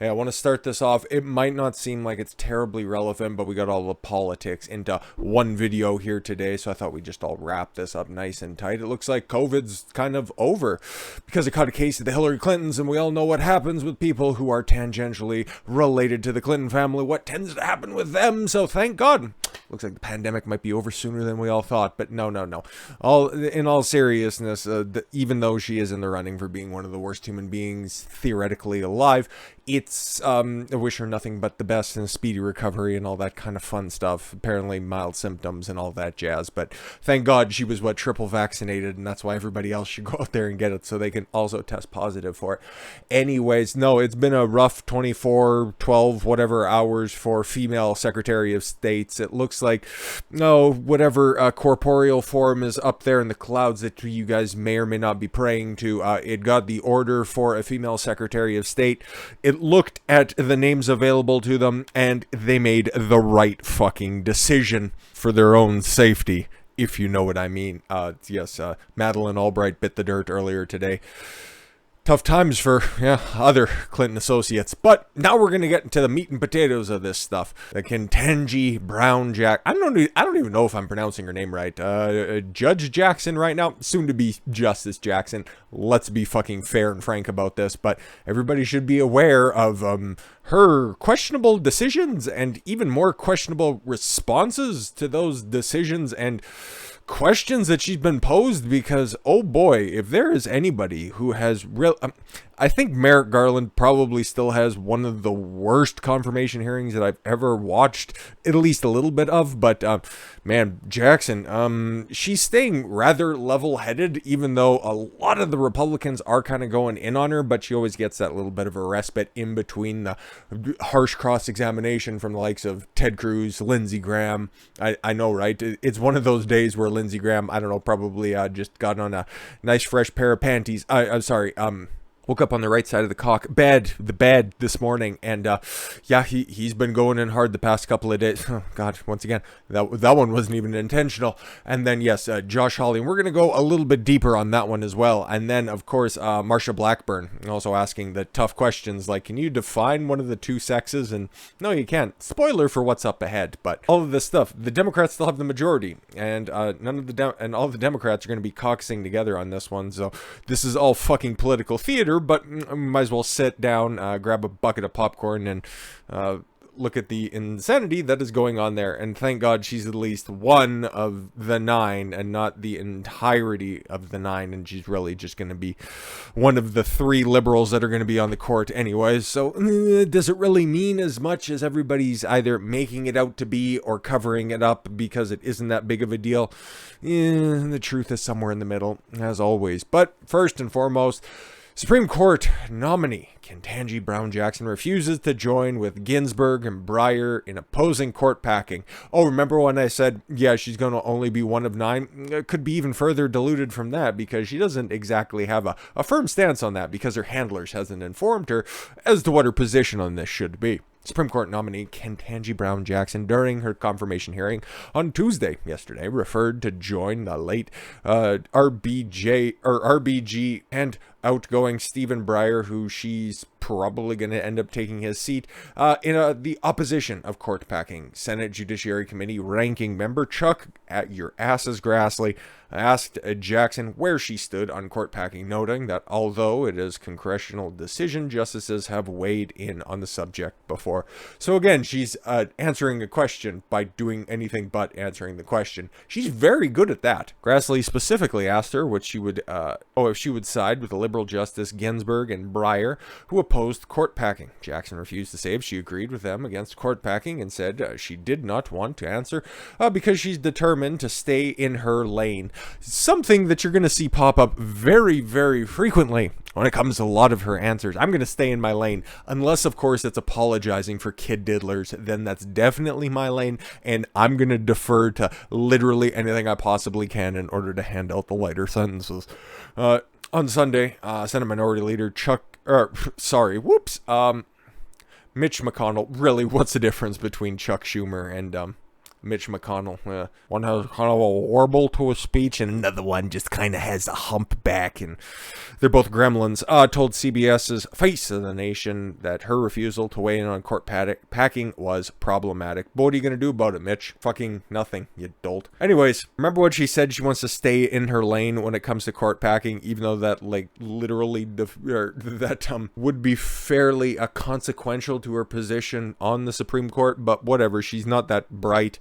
Hey, I want to start this off. It might not seem like it's terribly relevant, but we got all the politics into one video here today, so I thought we'd just all wrap this up nice and tight. It looks like COVID's kind of over because it caught a case of the Hillary Clintons, and we all know what happens with people who are tangentially related to the Clinton family, what tends to happen with them, so thank God. Looks like the pandemic might be over sooner than we all thought, but no. In all seriousness, even though she is in the running for being one of the worst human beings theoretically alive, I wish her nothing but the best and a speedy recovery and all that kind of fun stuff. Apparently mild symptoms and all that jazz, but thank God she was triple vaccinated, and that's why everybody else should go out there and get it so they can also test positive for it. Anyways, no, it's been a rough 24, 12, whatever hours for female Secretary of States. It looks like, whatever corporeal form is up there in the clouds that you guys may or may not be praying to, it got the order for a female Secretary of State. It looked at the names available to them, and they made the right fucking decision for their own safety, if you know what I mean. Yes, Madeleine Albright bit the dirt earlier today. Tough times for other Clinton associates. But now we're going to get into the meat and potatoes of this stuff. The Ketanji Brown Jackson. I don't even know if I'm pronouncing her name right. Judge Jackson right now. Soon to be Justice Jackson. Let's be fucking fair and frank about this. But everybody should be aware of her questionable decisions and even more questionable responses to those decisions and questions that she's been posed, because oh boy, if there is anybody who has real I think Merrick Garland probably still has one of the worst confirmation hearings that I've ever watched, at least a little bit of, but man, Jackson, she's staying rather level-headed, even though a lot of the Republicans are kind of going in on her, but she always gets that little bit of a respite in between the harsh cross-examination from the likes of Ted Cruz, Lindsey Graham. I know, right? It's one of those days where Lindsey Graham, I don't know, probably just got on a nice fresh pair of panties. I'm sorry, woke up on the right side of the bed this morning, and he's been going in hard the past couple of days. Oh God, once again, that one wasn't even intentional. And then yes, Josh Hawley, and we're gonna go a little bit deeper on that one as well. And then of course, Marsha Blackburn, also asking the tough questions like, can you define one of the two sexes? And no, you can't. Spoiler for what's up ahead. But all of this stuff, the Democrats still have the majority, and all the Democrats are going to be caucusing together on this one. So this is all fucking political theater. But might as well sit down, grab a bucket of popcorn, and look at the insanity that is going on there. And thank God she's at least one of the 9 and not the entirety of the 9. And she's really just going to be one of the 3 liberals that are going to be on the court anyways. So does it really mean as much as everybody's either making it out to be or covering it up because it isn't that big of a deal? The truth is somewhere in the middle, as always. But first and foremost, Supreme Court nominee Ketanji Brown Jackson refuses to join with Ginsburg and Breyer in opposing court packing. Oh, remember when I said, yeah, she's going to only be one of 9? It could be even further diluted from that, because she doesn't exactly have a firm stance on that, because her handlers hasn't informed her as to what her position on this should be. Supreme Court nominee Ketanji Brown Jackson, during her confirmation hearing on Tuesday, yesterday, referred to join the late RBG and outgoing Stephen Breyer, who she's probably going to end up taking his seat, in the opposition of court packing. Senate Judiciary Committee ranking member Chuck at your asses Grassley asked Jackson where she stood on court packing, noting that although it is congressional decision, justices have weighed in on the subject before. So again, she's answering a question by doing anything but answering the question. She's very good at that. Grassley specifically asked her what she would, if she would side with the liberal Justice Ginsburg and Breyer, who opposed court packing. Jackson refused to say if she agreed with them against court packing, and said she did not want to answer because she's determined to stay in her lane. Something that you're going to see pop up very, very frequently when it comes to a lot of her answers. I'm going to stay in my lane, unless of course it's apologizing for kid diddlers. Then that's definitely my lane, and I'm going to defer to literally anything I possibly can in order to hand out the lighter sentences. On Sunday, Senate Minority Leader Mitch McConnell. Really, what's the difference between Chuck Schumer and Mitch McConnell. One has kind of a warble to his speech, and another one just kind of has a humpback, and they're both gremlins. Told CBS's Face of the Nation that her refusal to weigh in on court packing was problematic. But what are you going to do about it, Mitch? Fucking nothing, you dolt. Anyways, remember what she said? She wants to stay in her lane when it comes to court packing, even though that, like, literally would be fairly consequential to her position on the Supreme Court, but whatever, she's not that bright.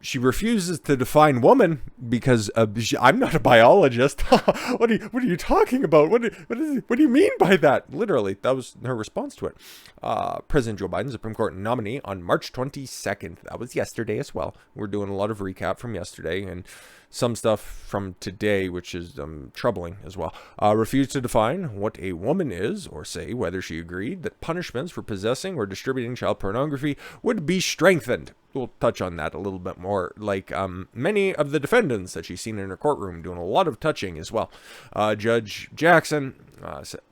She refuses to define woman because I'm not a biologist. What are you talking about? What do you mean by that? Literally, that was her response to it. President Joe Biden, Supreme Court nominee on March 22nd. That was yesterday as well. We're doing a lot of recap from yesterday and some stuff from today, which is troubling as well. Refused to define what a woman is, or say whether she agreed that punishments for possessing or distributing child pornography would be strengthened. We'll touch on that a little bit more, like many of the defendants that she's seen in her courtroom doing a lot of touching as well. Judge Jackson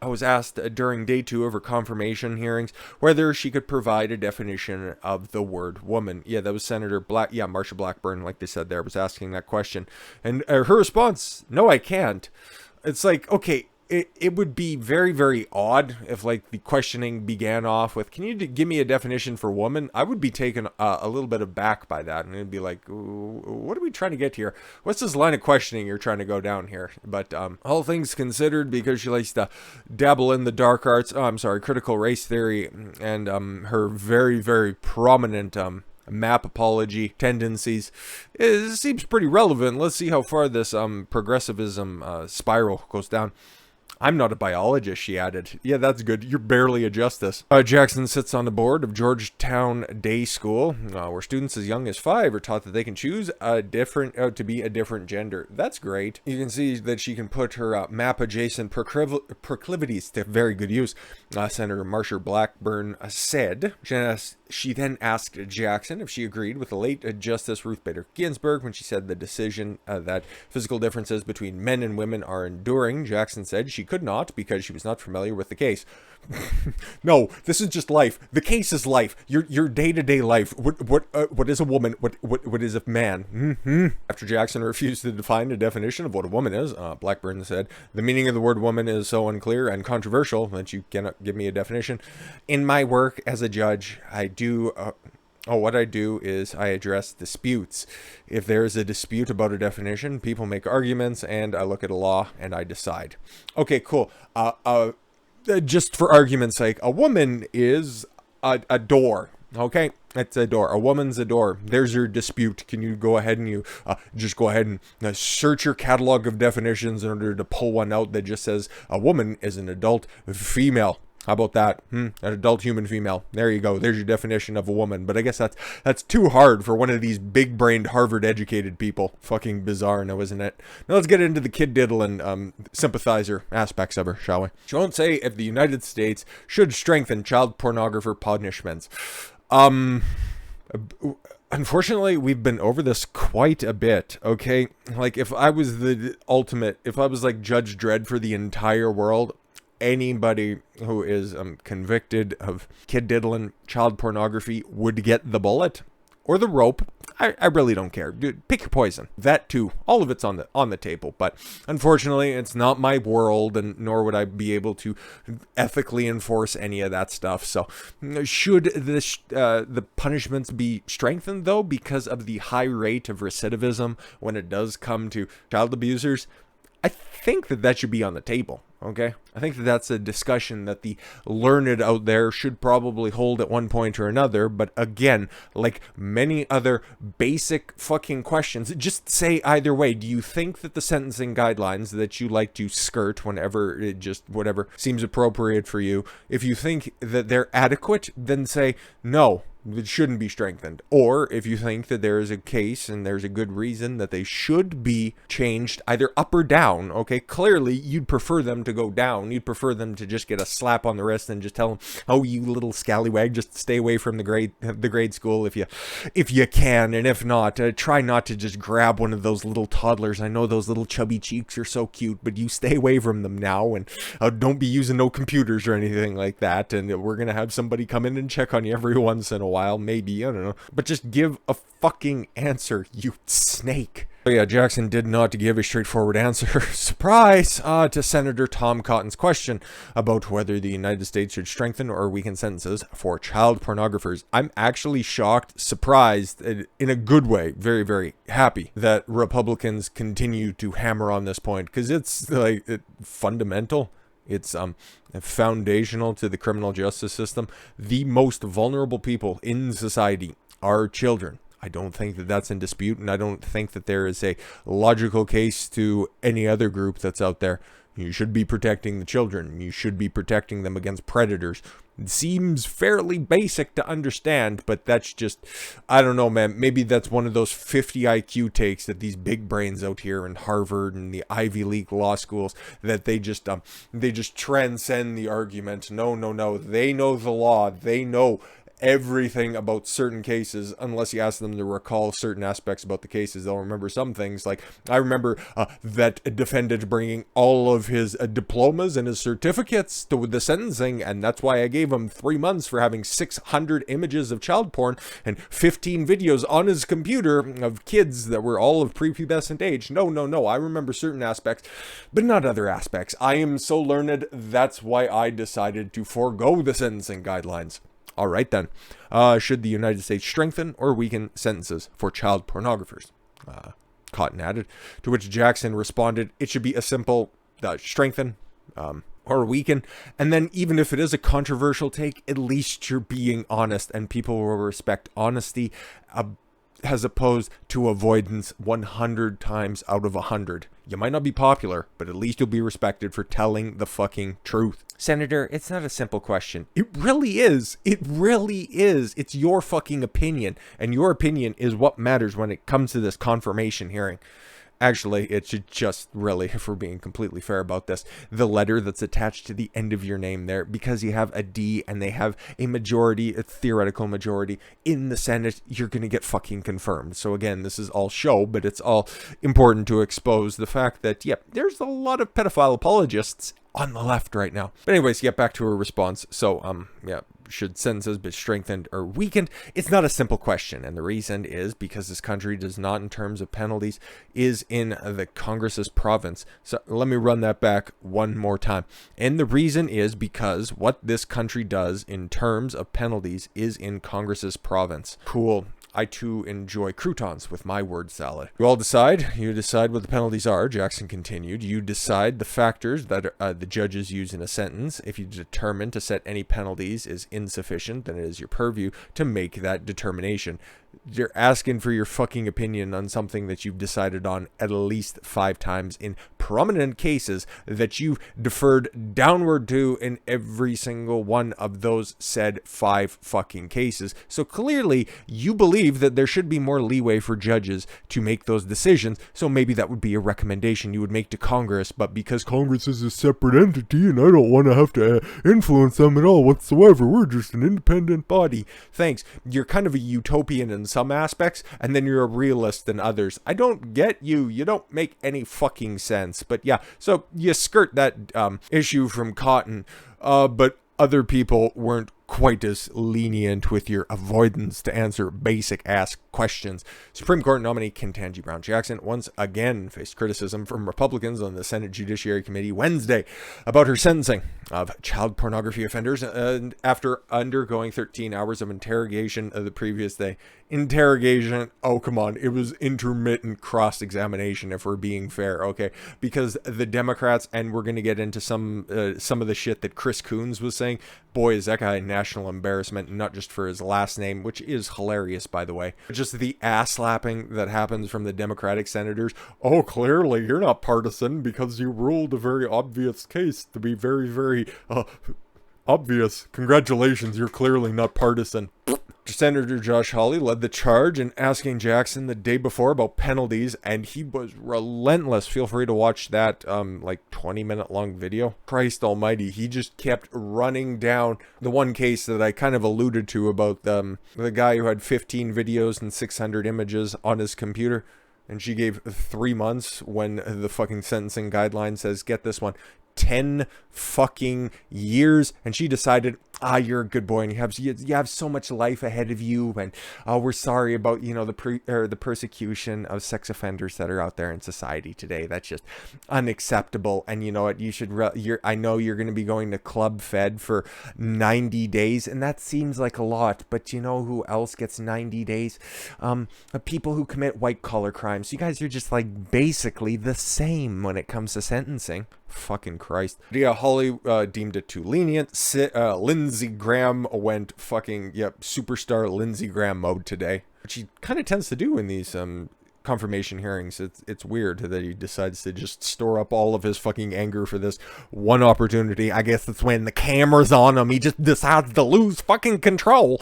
was asked during day 2 of her confirmation hearings whether she could provide a definition of the word woman. Yeah, that was Senator Marsha Blackburn, like they said there, was asking that question. And her response, no, I can't. It's like, okay, it would be very, very odd if, like, the questioning began off with, can you give me a definition for woman? I would be taken a little bit aback by that, and it'd be like, what are we trying to get here? What's this line of questioning you're trying to go down here? But all things considered, because she likes to dabble in the dark arts, critical race theory, and her very, very prominent map apology tendencies, it seems pretty relevant. Let's see how far this progressivism spiral goes down. I'm not a biologist, she added. Yeah, that's good. You're barely a justice. Jackson sits on the board of Georgetown Day School, where students as young as 5 are taught that they can choose to be a different gender. That's great. You can see that she can put her map-adjacent proclivities to very good use. Senator Marsha Blackburn said. She then asked Jackson if she agreed with the late Justice Ruth Bader Ginsburg when she said the decision that physical differences between men and women are enduring. Jackson said she could not because she was not familiar with the case. No, this is just life. The case is life. Your day-to-day life. What is a woman? What is a man? Mm-hmm. After Jackson refused to define a definition of what a woman is, Blackburn said, the meaning of the word woman is so unclear and controversial that you cannot give me a definition. In my work as a judge, what I do is I address disputes. If there is a dispute about a definition, people make arguments, and I look at a law and I decide. Okay, cool. Just for argument's sake, a woman is a door. Okay, it's a door. A woman's a door. There's your dispute. Can you go ahead and just go ahead and search your catalog of definitions in order to pull one out that just says a woman is an adult female? How about that? An adult human female. There you go. There's your definition of a woman. But I guess that's too hard for one of these big-brained, Harvard-educated people. Fucking bizarre now, isn't it? Now let's get into the kid diddling sympathizer aspects of her, shall we? She won't say if the United States should strengthen child pornographer punishments. Unfortunately, we've been over this quite a bit, okay? Like, if I was like Judge Dredd for the entire world, anybody who is convicted of kid diddling, child pornography would get the bullet or the rope. I really don't care. Dude, pick your poison. That too. All of it's on the table. But unfortunately, it's not my world, and nor would I be able to ethically enforce any of that stuff. So, should the punishments be strengthened though, because of the high rate of recidivism when it does come to child abusers? I think that should be on the table, okay? I think that's a discussion that the learned out there should probably hold at one point or another, but again, like many other basic fucking questions, just say either way. Do you think that the sentencing guidelines that you like to skirt whenever whatever seems appropriate for you, if you think that they're adequate, then say, no, it shouldn't be strengthened. Or if you think that there is a case and there's a good reason that they should be changed either up or down, okay, clearly you'd prefer them to go down. You'd prefer them to just get a slap on the wrist and just tell them, oh, you little scallywag, just stay away from the grade school if you can, and if not, try not to just grab one of those little toddlers. I know those little chubby cheeks are so cute, but you stay away from them now, and don't be using no computers or anything like that, and we're gonna have somebody come in and check on you every once in a while, maybe, I don't know. But just give a fucking answer, you snake. So yeah, Jackson did not give a straightforward answer, surprise, to Senator Tom Cotton's question about whether the United States should strengthen or weaken sentences for child pornographers. I'm actually shocked, surprised, in a good way, very, very happy that Republicans continue to hammer on this point, because it's like fundamental. It's foundational to the criminal justice system. The most vulnerable people in society are children. I don't think that that's in dispute, and I don't think that there is a logical case to any other group that's out there. You should be protecting the children. You should be protecting them against predators. It seems fairly basic to understand, but that's just, I don't know, man. Maybe that's one of those 50 IQ takes that these big brains out here in Harvard and the Ivy League law schools, that they just transcend the argument. No. They know the law. They know everything about certain cases. Unless you ask them to recall certain aspects about the cases, they'll remember some things. Like, I remember that defendant bringing all of his diplomas and his certificates to the sentencing, and that's why I gave him 3 months for having 600 images of child porn and 15 videos on his computer of kids that were all of prepubescent age. No, I remember certain aspects, but not other aspects. I am so learned, that's why I decided to forego the sentencing guidelines. All right, then. Should the United States strengthen or weaken sentences for child pornographers? Cotton added, to which Jackson responded, it should be a simple strengthen or weaken. And then even if it is a controversial take, at least you're being honest, and people will respect honesty as opposed to avoidance 100 times out of 100. You might not be popular, but at least you'll be respected for telling the fucking truth. Senator, it's not a simple question. It really is. It really is. It's your fucking opinion, and your opinion is what matters when it comes to this confirmation hearing. Actually, it should just really, if we're being completely fair about this, the letter that's attached to the end of your name there, because you have a D and they have a majority, a theoretical majority in the Senate, you're going to get fucking confirmed. So again, this is all show, but it's all important to expose the fact that, yep, there's a lot of pedophile apologists on the left right now. But anyways, get back to her response. So, yeah, should sentences be strengthened or weakened? It's not a simple question, and the reason is because this country does not, in terms of penalties, is in the Congress's province. So let me run that back one more time. And the reason is because what this country does in terms of penalties is in Congress's province. Cool. I too enjoy croutons with my word salad. You all decide. You decide what the penalties are, Jackson continued. You decide the factors that the judges use in a sentence. If you determine to set any penalties is insufficient, then it is your purview to make that determination. You're asking for your fucking opinion on something that you've decided on at least 5 times in prominent cases that you've deferred downward to in every single one of those said 5 fucking cases. So clearly you believe that there should be more leeway for judges to make those decisions. So maybe that would be a recommendation you would make to Congress, but because Congress is a separate entity and I don't want to have to influence them at all whatsoever, we're just an independent body. Thanks. You're kind of a utopian in some aspects, and then you're a realist in others. I don't get you. You don't make any fucking sense. But yeah, so you skirt that issue from Cotton, but other people weren't quite as lenient with your avoidance to answer basic ass questions. Supreme Court nominee Ketanji Brown Jackson once again faced criticism from Republicans on the Senate Judiciary Committee Wednesday about her sentencing of child pornography offenders after undergoing 13 hours of interrogation the previous day. Interrogation, oh come on, it was intermittent cross-examination if we're being fair, okay? Because the Democrats, and we're going to get into some of the shit that Chris Coons was saying, boy is that guy a national embarrassment, not just for his last name, which is hilarious by the way, but just the ass slapping that happens from the Democratic senators. Oh, clearly you're not partisan because you ruled a very obvious case to be very, very obvious. Congratulations, you're clearly not partisan. Senator Josh Hawley led the charge in asking Jackson the day before about penalties, and he was relentless. Feel free to watch that like 20-minute long video. Christ almighty, he just kept running down the one case that I kind of alluded to about the guy who had 15 videos and 600 images on his computer, and she gave 3 months when the fucking sentencing guideline says, get this one, 10 fucking years, and she decided, you're a good boy and you have so much life ahead of you, and we're sorry about, you know, the persecution of sex offenders that are out there in society today. That's just unacceptable. And you know what, you should I know you're going to be going to Club Fed for 90 days, and that seems like a lot, but you know who else gets 90 days? People who commit white collar crimes. You guys are just like basically the same when it comes to sentencing. Fucking Christ. Yeah, Hawley deemed it too lenient. Lindsey Graham went fucking, superstar Lindsey Graham mode today, which he kind of tends to do in these confirmation hearings. It's weird that he decides to just store up all of his fucking anger for this one opportunity. I guess it's when the camera's on him, he just decides to lose fucking control.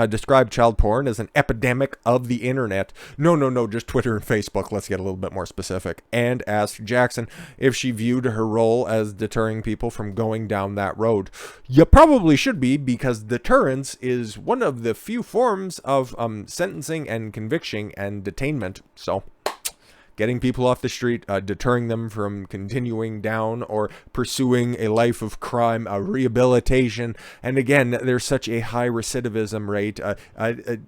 Described child porn as an epidemic of the internet. No, just Twitter and Facebook. Let's get a little bit more specific. And asked Jackson if she viewed her role as deterring people from going down that road. You probably should be, because deterrence is one of the few forms of sentencing and conviction and detainment. So, getting people off the street, deterring them from continuing down or pursuing a life of crime, rehabilitation. And again, there's such a high recidivism rate, a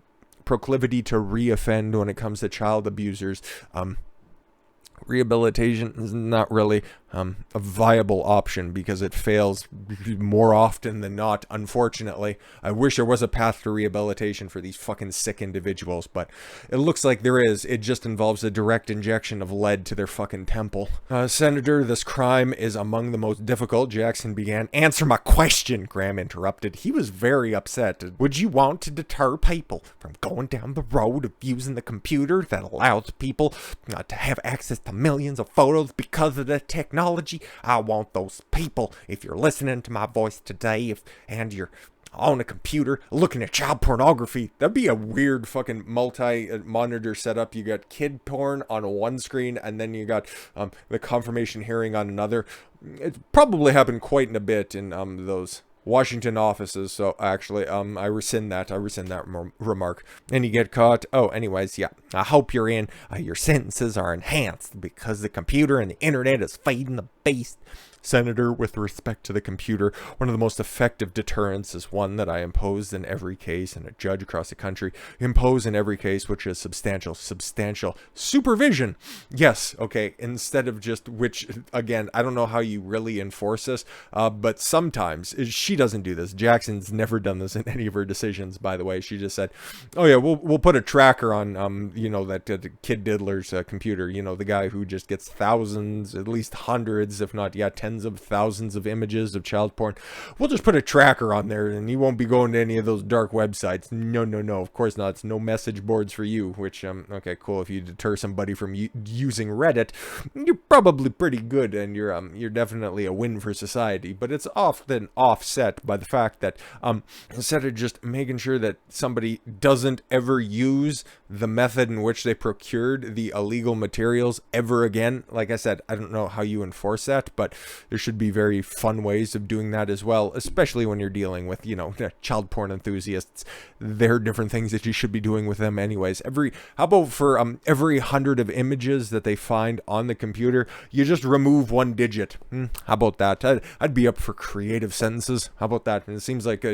proclivity to reoffend when it comes to child abusers. Rehabilitation is not really a viable option because it fails more often than not, unfortunately. I wish there was a path to rehabilitation for these fucking sick individuals, but it looks like there is. It just involves a direct injection of lead to their fucking temple. Senator, this crime is among the most difficult. Jackson began. Answer my question, Graham interrupted. He was very upset. Would you want to deter people from going down the road of using the computer that allows people to have access to millions of photos because of the technology? I want those people, if you're listening to my voice today, and you're on a computer looking at child pornography. That'd be a weird fucking multi-monitor setup. You got kid porn on one screen, and then you got the confirmation hearing on another. It probably happened quite in a bit in those Washington offices. So actually, I rescind that remark. And you get caught. Oh, anyways, yeah. I hope you're in. Your sentences are enhanced because the computer and the internet is feeding the beast. Senator, with respect to the computer, one of the most effective deterrents is one that I impose in every case, and a judge across the country impose in every case, which is substantial supervision. Yes, okay, instead of just, which, again, I don't know how you really enforce this, but sometimes, she doesn't do this. Jackson's never done this in any of her decisions, by the way. She just said, oh yeah, we'll put a tracker on, that kid diddler's computer, the guy who just gets thousands, at least hundreds, if not, tens of thousands of images of child porn. We'll just put a tracker on there, and you won't be going to any of those dark websites. No, of course not. It's no message boards for you, which, okay, cool. If you deter somebody from using Reddit, you're probably pretty good, and you're definitely a win for society. But it's often offset by the fact that instead of just making sure that somebody doesn't ever use the method in which they procured the illegal materials ever again, like I said, I don't know how you enforce that, but there should be very fun ways of doing that as well, especially when you're dealing with, child porn enthusiasts. There are different things that you should be doing with them anyways. How about for every 100 of images that they find on the computer, you just remove one digit? How about that? I'd be up for creative sentences. How about that? And it seems like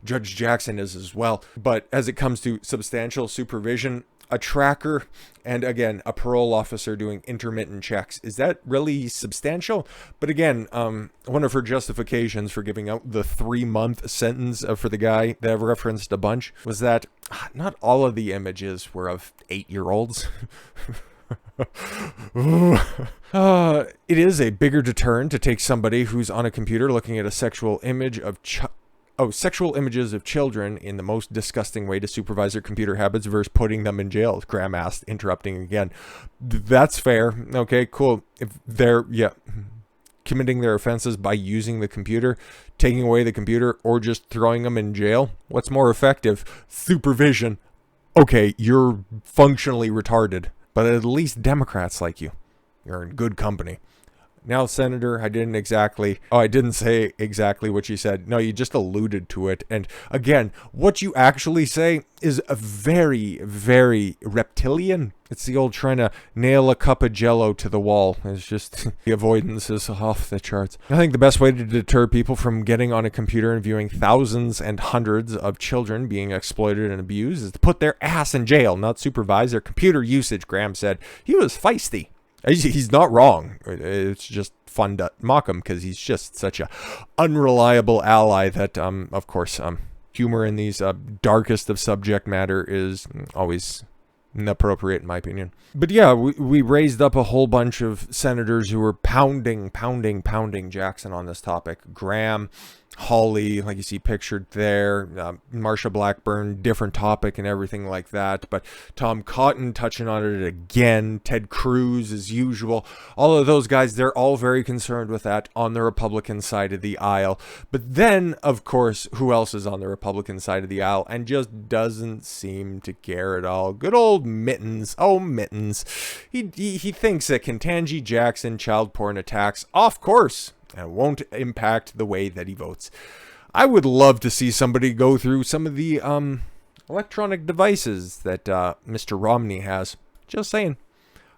Judge Jackson is as well. But as it comes to substantial supervision, a tracker, and again, a parole officer doing intermittent checks. Is that really substantial? But again, one of her justifications for giving out the 3-month sentence for the guy that I've referenced a bunch was that not all of the images were of 8-year-olds. It is a bigger deterrent to take somebody who's on a computer looking at a sexual image of sexual images of children in the most disgusting way to supervise their computer habits versus putting them in jail, Graham asked, interrupting again. That's fair. Okay, cool. If they're, committing their offenses by using the computer, taking away the computer, or just throwing them in jail, what's more effective? Supervision. Okay, you're functionally retarded, but at least Democrats like you. You're in good company. Now, Senator, I didn't say exactly what you said. No, you just alluded to it. And again, what you actually say is a very, very reptilian. It's the old trying to nail a cup of jello to the wall. It's just the avoidance is off the charts. I think the best way to deter people from getting on a computer and viewing thousands and hundreds of children being exploited and abused is to put their ass in jail, not supervise their computer usage, Graham said. He was feisty. He's not wrong. It's just fun to mock him because he's just such a unreliable ally that, of course, humor in these darkest of subject matter is always inappropriate in my opinion. But yeah, we raised up a whole bunch of senators who were pounding Jackson on this topic. Graham, Hawley, like you see pictured there, Marsha Blackburn, different topic and everything like that. But Tom Cotton touching on it again, Ted Cruz as usual. All of those guys, they're all very concerned with that on the Republican side of the aisle. But then, of course, who else is on the Republican side of the aisle and just doesn't seem to care at all? Good old Mittens. Oh, Mittens. He thinks that Ketanji Jackson child porn attacks, of course, and won't impact the way that he votes. I would love to see somebody go through some of the electronic devices that Mr. Romney has. Just saying.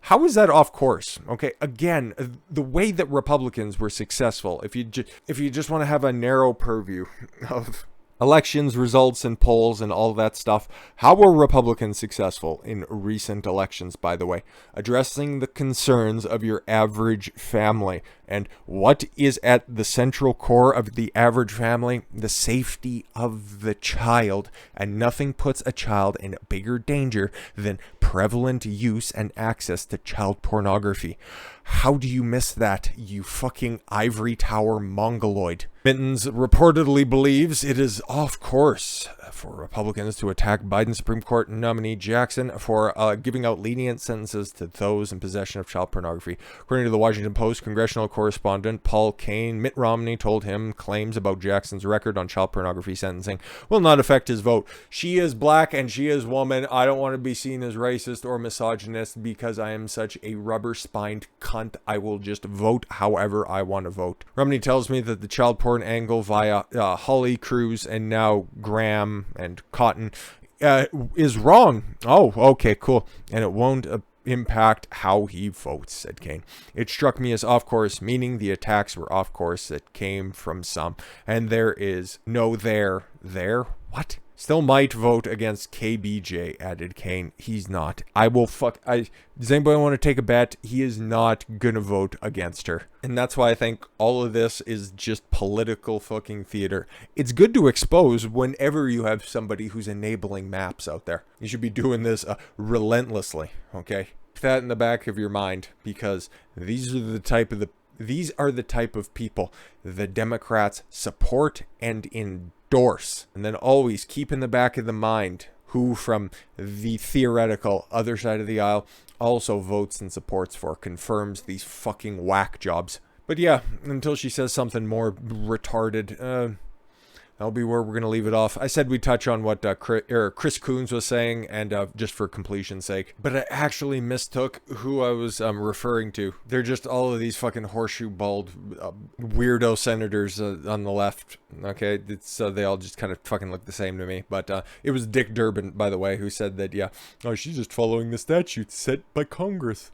How is that off course? Okay, again, the way that Republicans were successful, if you just want to have a narrow purview of elections, results, and polls, and all that stuff. How were Republicans successful in recent elections, by the way? Addressing the concerns of your average family. And what is at the central core of the average family? The safety of the child. And nothing puts a child in bigger danger than prevalent use and access to child pornography. How do you miss that, you fucking ivory tower mongoloid? Mittens reportedly believes it is off course for Republicans to attack Biden Supreme Court nominee Jackson for giving out lenient sentences to those in possession of child pornography. According to the Washington Post, congressional correspondent Paul Kane, Mitt Romney told him claims about Jackson's record on child pornography sentencing will not affect his vote. She is black and she is woman. I don't want to be seen as racist or misogynist because I am such a rubber-spined cunt. I will just vote however I want to vote. Romney tells me that the child porn angle via Hawley, Cruz, and now Graham and Cotton is wrong. Oh, okay, cool. And it won't impact how he votes, said Kane. It struck me as off course, meaning the attacks were off course that came from some. And there is no there. What? Still might vote against KBJ, added Kane. He's not. Does anybody want to take a bet? He is not gonna vote against her. And that's why I think all of this is just political fucking theater. It's good to expose whenever you have somebody who's enabling maps out there. You should be doing this relentlessly, okay? Keep that in the back of your mind, because these are the type of people the Democrats support and endorse. And then always keep in the back of the mind who from the theoretical other side of the aisle also votes and supports for, confirms these fucking whack jobs. But yeah, until she says something more retarded, that'll be where we're going to leave it off. I said we'd touch on what Chris Coons was saying, and just for completion's sake. But I actually mistook who I was referring to. They're just all of these fucking horseshoe bald weirdo senators on the left. Okay, they all just kind of fucking look the same to me. But it was Dick Durbin, by the way, who said that, yeah, oh, she's just following the statutes set by Congress.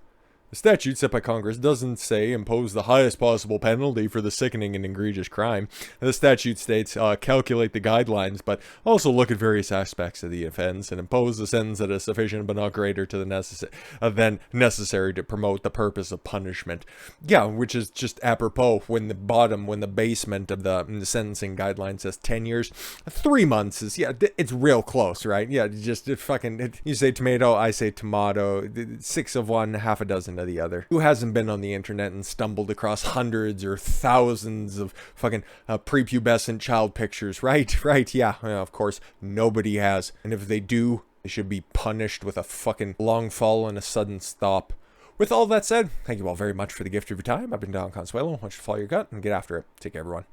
The statute set by Congress doesn't say impose the highest possible penalty for the sickening and egregious crime. The statute states calculate the guidelines, but also look at various aspects of the offense and impose the sentence that is sufficient but not greater to the than necessary to promote the purpose of punishment. Yeah, which is just apropos when the basement of the sentencing guideline says 10 years. 3 months is, yeah, it's real close, right? Yeah, you say tomato, I say tomato. 6 of one, half a dozen of the other. Who hasn't been on the internet and stumbled across hundreds or thousands of fucking prepubescent child pictures, right? Yeah, of course, nobody has. And if they do, they should be punished with a fucking long fall and a sudden stop. With all that said, thank you all very much for the gift of your time. I've been Don Consuelo. I want you to follow your gut and get after it. Take care, everyone.